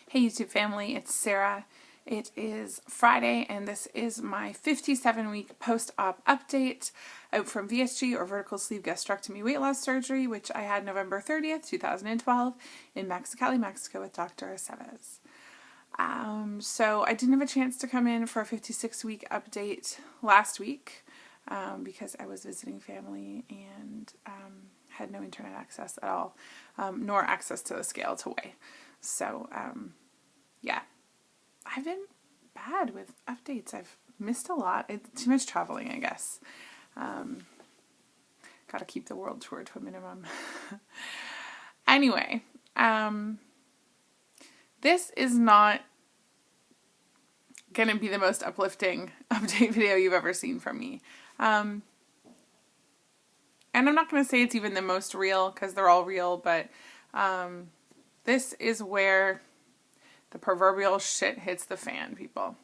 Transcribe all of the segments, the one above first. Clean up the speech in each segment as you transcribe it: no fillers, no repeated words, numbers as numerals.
Hey YouTube family, it's Sarah. It is Friday and this is my 57-week post-op update out from VSG or vertical sleeve gastrectomy weight loss surgery, which I had November 30th, 2012 in Mexicali, Mexico with Dr. Aceves. So I didn't have a chance to come in for a 56-week update last week because I was visiting family and had no internet access at all, nor access to the scale to weigh. So, yeah, I've been bad with updates. I've missed a lot. It's too much traveling, I guess. Gotta keep the world tour to a minimum. Anyway, this is not gonna be the most uplifting update video you've ever seen from me. And I'm not gonna say it's even the most real, because they're all real, but this is where the proverbial shit hits the fan, people.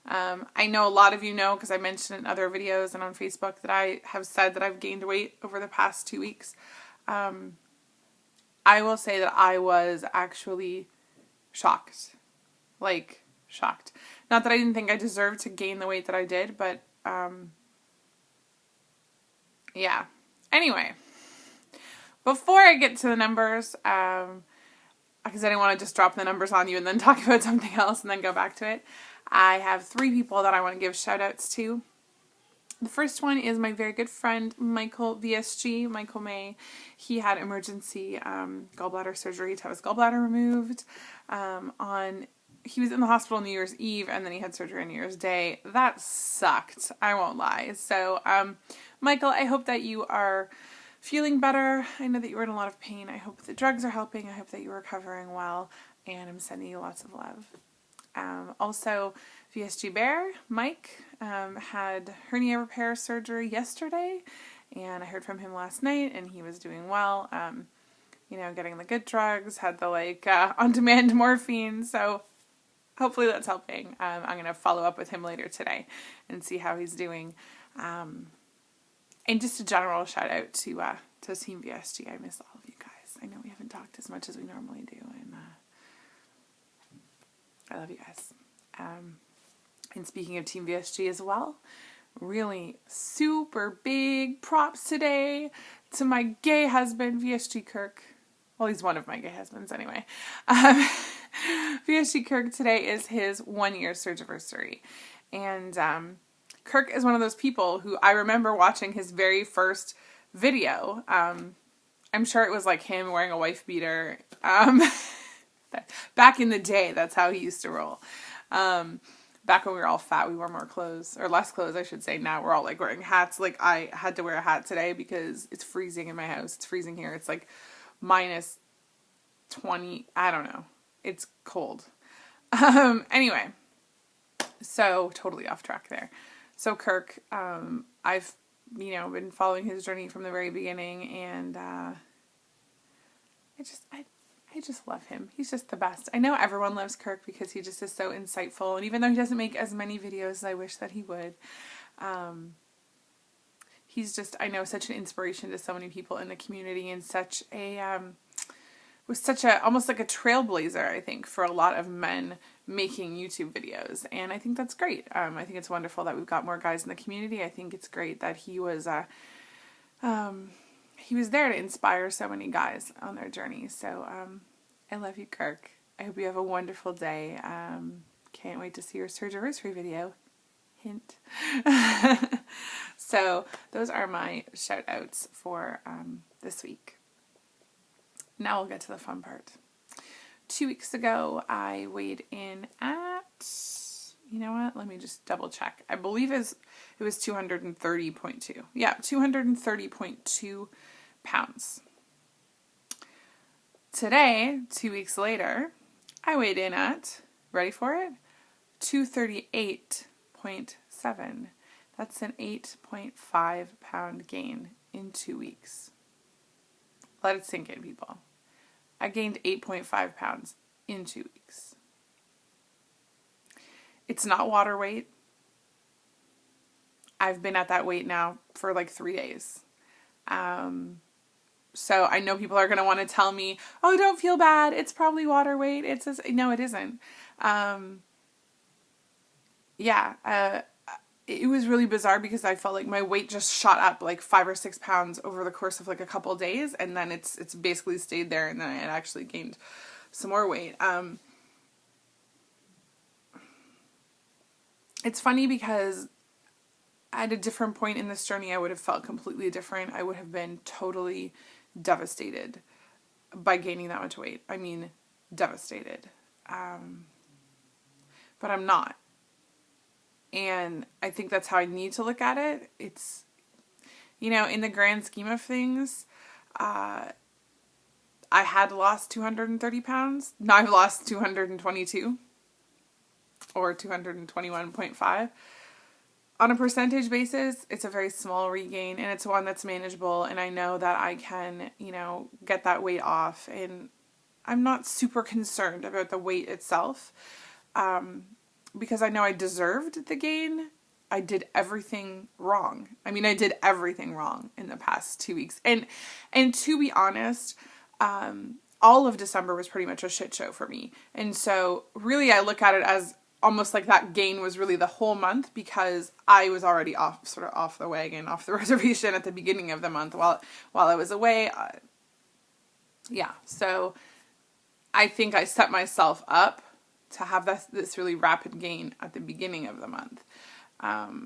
I know a lot of you know, because I mentioned in other videos and on Facebook, that I have said that I've gained weight over the past 2 weeks. I will say that I was actually shocked. Like, shocked. Not that I didn't think I deserved to gain the weight that I did, but, yeah. Anyway, before I get to the numbers, because I didn't want to just drop the numbers on you and then talk about something else and then go back to it, I have 3 people that I want to give shout outs to. The first one is my very good friend, Michael VSG, Michael May. He had emergency gallbladder surgery to have his gallbladder removed. He was in the hospital New Year's Eve and then he had surgery on New Year's Day. That sucked, I won't lie. So, Michael, I hope that you are feeling better. I know that you were in a lot of pain. I hope the drugs are helping. I hope that you're recovering well, and I'm sending you lots of love. Also, VSG Bear, Mike, had hernia repair surgery yesterday, and I heard from him last night, and he was doing well, you know, getting the good drugs, had the, on-demand morphine, so hopefully that's helping. I'm going to follow up with him later today and see how he's doing. And just a general shout out to Team VSG. I miss all of you guys. I know we haven't talked as much as we normally do, and I love you guys. And speaking of Team VSG as well, really super big props today to my gay husband, VSG Kirk. Well, he's one of my gay husbands anyway. VSG Kirk, today is his 1-year surgiversary. And Kirk is one of those people who I remember watching his very first video. I'm sure it was like him wearing a wife beater. Back in the day, that's how he used to roll. Back when we were all fat, we wore more clothes, or less clothes, I should say. Now we're all like wearing hats. Like I had to wear a hat today because it's freezing in my house. It's freezing here. It's like minus 20. I don't know. It's cold. Anyway, so totally off track there. So Kirk, I've, been following his journey from the very beginning, and I just love him. He's just the best. I know everyone loves Kirk because he just is so insightful, and even though he doesn't make as many videos as I wish that he would, he's just, I know, such an inspiration to so many people in the community, and such a, was such a, almost like a trailblazer, I think, for a lot of men making YouTube videos, and I think that's great. I think it's wonderful that we've got more guys in the community. I think it's great that he was there to inspire so many guys on their journey. So I love you, Kirk. I hope you have a wonderful day. Can't wait to see your surgiversary video. Hint. So those are my shout outs for this week. Now we'll get to the fun part. 2 weeks ago, I weighed in at, you know what, let me just double check. I believe it was 230.2. Yeah, 230.2 pounds. Today, 2 weeks later, I weighed in at, ready for it? 238.7. That's an 8.5 pound gain in 2 weeks. Let it sink in, people. I gained 8.5 pounds in 2 weeks. It's not water weight. I've been at that weight now for like 3 days. So I know people are going to want to tell me, oh, don't feel bad. It's probably water weight. No, it isn't. It was really bizarre because I felt like my weight just shot up like 5 or 6 pounds over the course of like a couple of days. And then it's basically stayed there. And then I had actually gained some more weight. It's funny because at a different point in this journey, I would have felt completely different. I would have been totally devastated by gaining that much weight. I mean, devastated. But I'm not. And I think that's how I need to look at it. It's, in the grand scheme of things, I had lost 230 pounds. Now I've lost 222 or 221.5. On a percentage basis, it's a very small regain, and it's one that's manageable, and I know that I can, get that weight off, and I'm not super concerned about the weight itself, because I know I deserved the gain. I did everything wrong. I mean, I did everything wrong in the past 2 weeks, and to be honest, all of December was pretty much a shit show for me, and so really I look at it as almost like that gain was really the whole month, because I was already off the wagon, off the reservation at the beginning of the month while I was away. So I think I set myself up to have this really rapid gain at the beginning of the month. I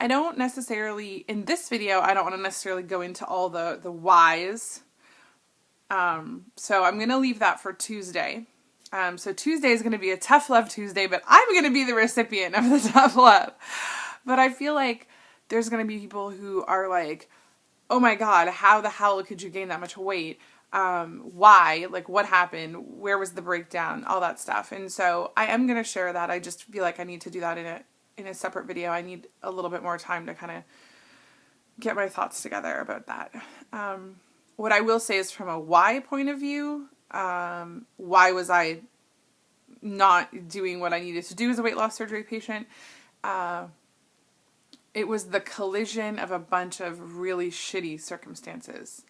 don't necessarily, in this video, I don't want to necessarily go into all the whys. So I'm going to leave that for Tuesday. So Tuesday is going to be a tough love Tuesday, but I'm going to be the recipient of the tough love. But I feel like there's going to be people who are like, oh my God, how the hell could you gain that much weight? Why? Like, what happened? Where was the breakdown? All that stuff. And so I am going to share that. I just feel like I need to do that in a separate video. I need a little bit more time to kind of get my thoughts together about that. What I will say is, from a why point of view, why was I not doing what I needed to do as a weight loss surgery patient? It was the collision of a bunch of really shitty circumstances.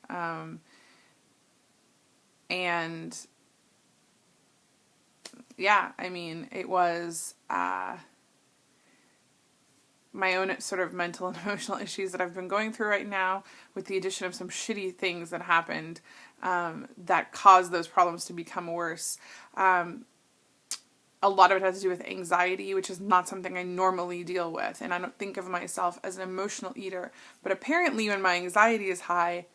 And yeah, I mean, it was, my own sort of mental and emotional issues that I've been going through right now, with the addition of some shitty things that happened, that caused those problems to become worse. A lot of it has to do with anxiety, which is not something I normally deal with. And I don't think of myself as an emotional eater, but apparently when my anxiety is high,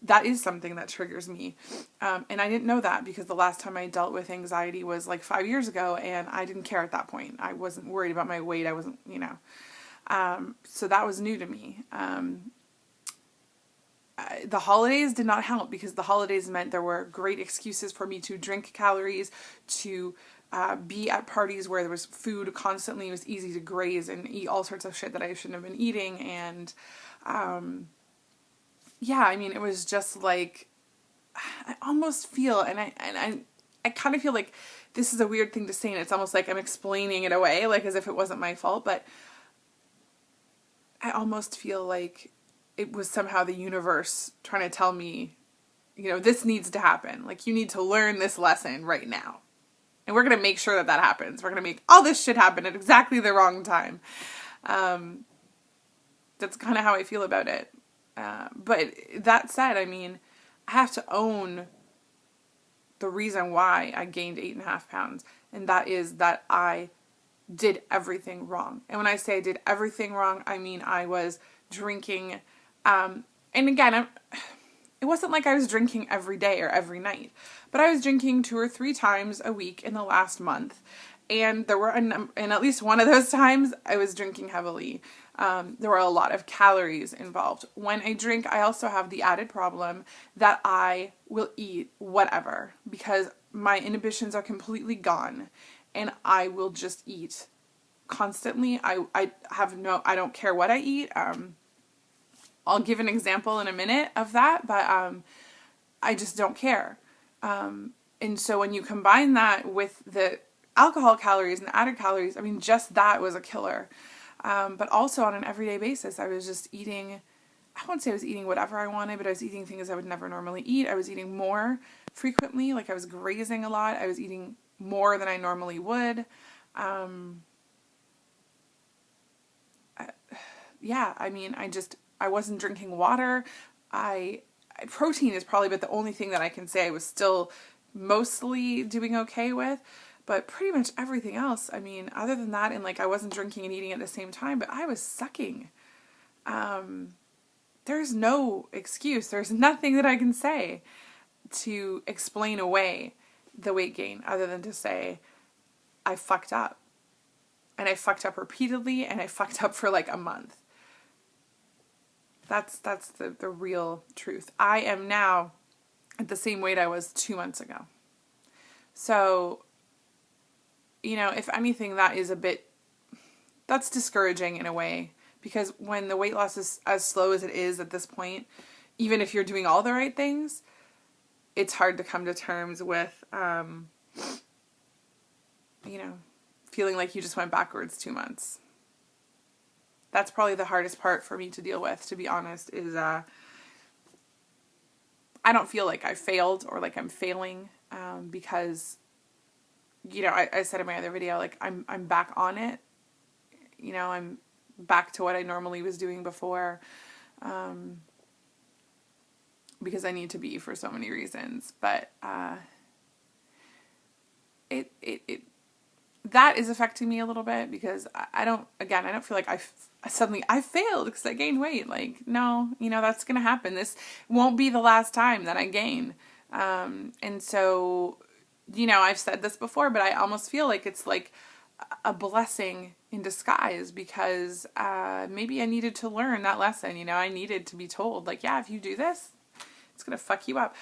that is something that triggers me. And I didn't know that, because the last time I dealt with anxiety was like 5 years ago, and I didn't care at that point. I wasn't worried about my weight. I wasn't, so that was new to me. The holidays did not help, because the holidays meant there were great excuses for me to drink calories, to be at parties where there was food constantly. It was easy to graze and eat all sorts of shit that I shouldn't have been eating. And I mean, it was just like, I almost feel, and I kind of feel like this is a weird thing to say, and it's almost like I'm explaining it away, like as if it wasn't my fault, but I almost feel like it was somehow the universe trying to tell me, this needs to happen. Like, you need to learn this lesson right now. And we're going to make sure that happens. We're going to make all this shit happen at exactly the wrong time. That's kind of how I feel about it. But that said, I mean, I have to own the reason why I gained 8.5 pounds. And that is that I did everything wrong. And when I say I did everything wrong, I mean I was drinking. And again, it wasn't like I was drinking every day or every night, but I was drinking 2 or 3 times a week in the last month. And there were, and at least one of those times, I was drinking heavily. There were a lot of calories involved. When I drink, I also have the added problem that I will eat whatever, because my inhibitions are completely gone, and I will just eat constantly. I don't care what I eat. I'll give an example in a minute of that, but I just don't care. And so when you combine that with the alcohol calories and the added calories, I mean, just that was a killer. But also on an everyday basis, I was just eating I won't say I was eating whatever I wanted, but I was eating things I would never normally eat. I was eating more frequently, like I was grazing a lot. I was eating more than I normally would. Yeah, I mean, I wasn't drinking water. Protein is probably about the only thing that I can say I was still mostly doing okay with, but pretty much everything else, I mean, other than that, and like I wasn't drinking and eating at the same time, but I was sucking. There's no excuse. There's nothing that I can say to explain away the weight gain other than to say I fucked up. And I fucked up repeatedly, and I fucked up for like a month. That's the real truth. I am now at the same weight I was 2 months ago. So, you know, if anything, that's discouraging in a way, because when the weight loss is as slow as it is at this point, even if you're doing all the right things, it's hard to come to terms with, you know, feeling like you just went backwards 2 months. That's probably the hardest part for me to deal with, to be honest, is I don't feel like I failed or like I'm failing, because, you know, I said in my other video, like I'm back on it. You know, I'm back to what I normally was doing before, because I need to be for so many reasons. But that is affecting me a little bit, because I don't feel like I failed because I gained weight. Like, no, you know, that's going to happen. This won't be the last time that I gain. And so, you know, I've said this before, but I almost feel like it's like a blessing in disguise, because maybe I needed to learn that lesson. You know, I needed to be told, like, yeah, if you do this, it's going to fuck you up.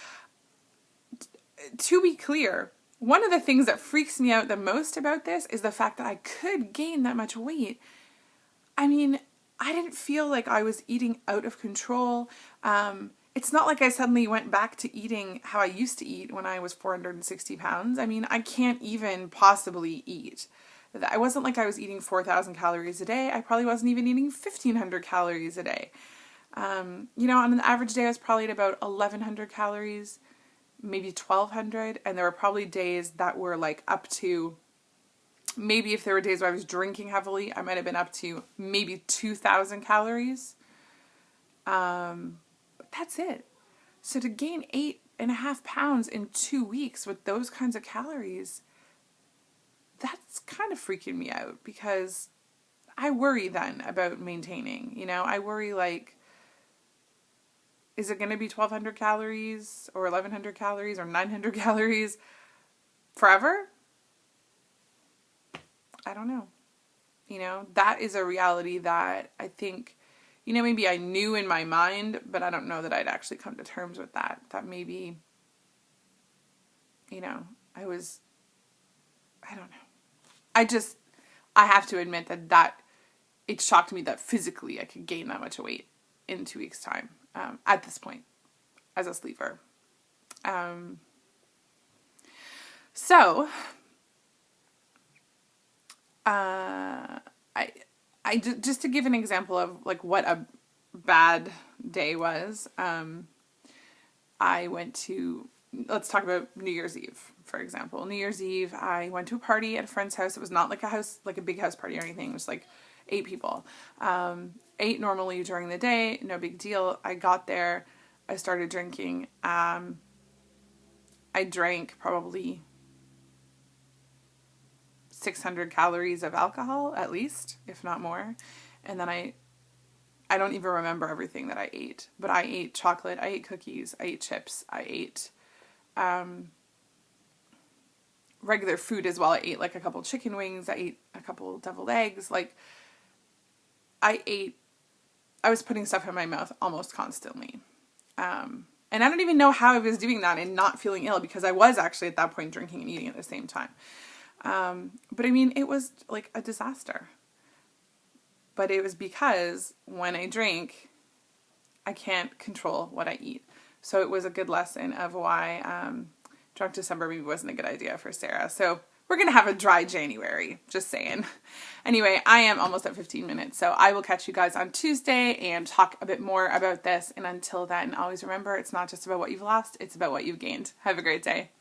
To be clear, one of the things that freaks me out the most about this is the fact that I could gain that much weight. I mean, I didn't feel like I was eating out of control. It's not like I suddenly went back to eating how I used to eat when I was 460 pounds. I mean, I can't even possibly eat. I wasn't like I was eating 4,000 calories a day. I probably wasn't even eating 1,500 calories a day. You know, on an average day, I was probably at about 1,100 calories, maybe 1,200. And there were probably days that were like up to, maybe if there were days where I was drinking heavily, I might have been up to maybe 2,000 calories. But that's it. So to gain 8.5 pounds in 2 weeks with those kinds of calories, that's kind of freaking me out, because I worry then about maintaining. You know, I worry, like, is it going to be 1,200 calories or 1,100 calories or 900 calories forever? I don't know. You know, that is a reality that I think, you know, maybe I knew in my mind, but I don't know that I'd actually come to terms with that. That maybe, you know, I don't know. I have to admit that it shocked me that physically I could gain that much weight in 2 weeks' time, at this point, as a sleever. So, just to give an example of like what a bad day was, I went to, let's talk about New Year's Eve, for example. New Year's Eve, I went to a party at a friend's house. It was not like a big house party or anything. It was like 8 people. 8 normally during the day, no big deal. I got there, I started drinking. I drank probably 600 calories of alcohol, at least, if not more. And then I don't even remember everything that I ate, but I ate chocolate, I ate cookies, I ate chips, I ate regular food as well. I ate like a couple chicken wings, I ate a couple deviled eggs. Like, I was putting stuff in my mouth almost constantly. And I don't even know how I was doing that and not feeling ill, because I was actually at that point drinking and eating at the same time. But I mean, it was like a disaster. But it was because when I drink, I can't control what I eat. So it was a good lesson of why Drunk December maybe wasn't a good idea for Sarah. So we're going to have a dry January, just saying. Anyway, I am almost at 15 minutes, so I will catch you guys on Tuesday and talk a bit more about this. And until then, always remember, it's not just about what you've lost, it's about what you've gained. Have a great day.